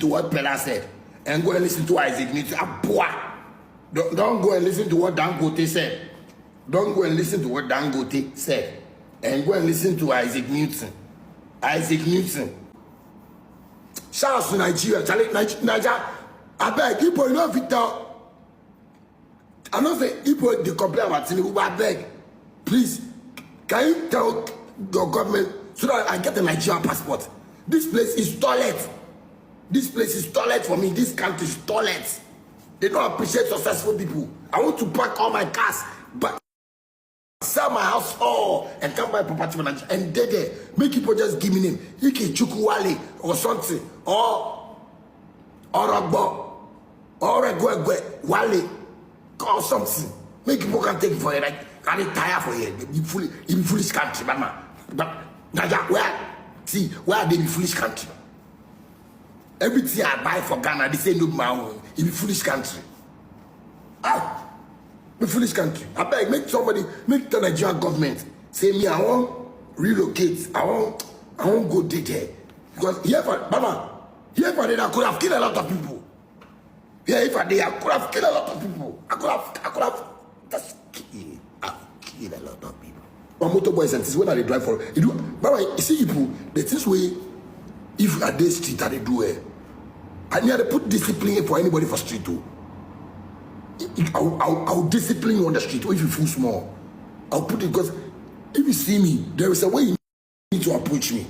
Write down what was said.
to what Peller said and go and listen to Isaac Newton. Don't go and listen to what Dangote said. Don't go and listen to what Dangote said and go and listen to Isaac Newton. Isaac Newton. Shout out to Nigeria. Nigeria. I beg people, you know, Victor. I know say people they complain about Tinubu, but I beg, please, can you tell your government so that I get a Nigerian passport? This place is toilet. This place is toilet for me. This country is toilet. They don't appreciate successful people. I want to pack all my cars, but sell my house and come buy property for Nigeria. And there, make people just give me name. Ike Chukwuwale or something. Or Oragbo. Or Egwegwe Wale. Or something. Make people can take it for you. Like, can they tire for you? You be foolish country, but Nigeria, where are they be foolish country? Everything I buy for Ghana, they say no man. It be foolish country. Be foolish country. I beg, make the Nigerian government say me, I won't relocate. I won't go there. Because here for Mama, here for I could have killed a lot of people. Here if I did, I could have killed a lot of people. I could have just killed a lot of people. But motorboys and this what they drive for. Mama, you see people, the things way if you are this street that they do it. And you have to put discipline for anybody for street too. I'll discipline you on the street or if you feel small. I'll put it because if you see me, there is a way you need to approach me.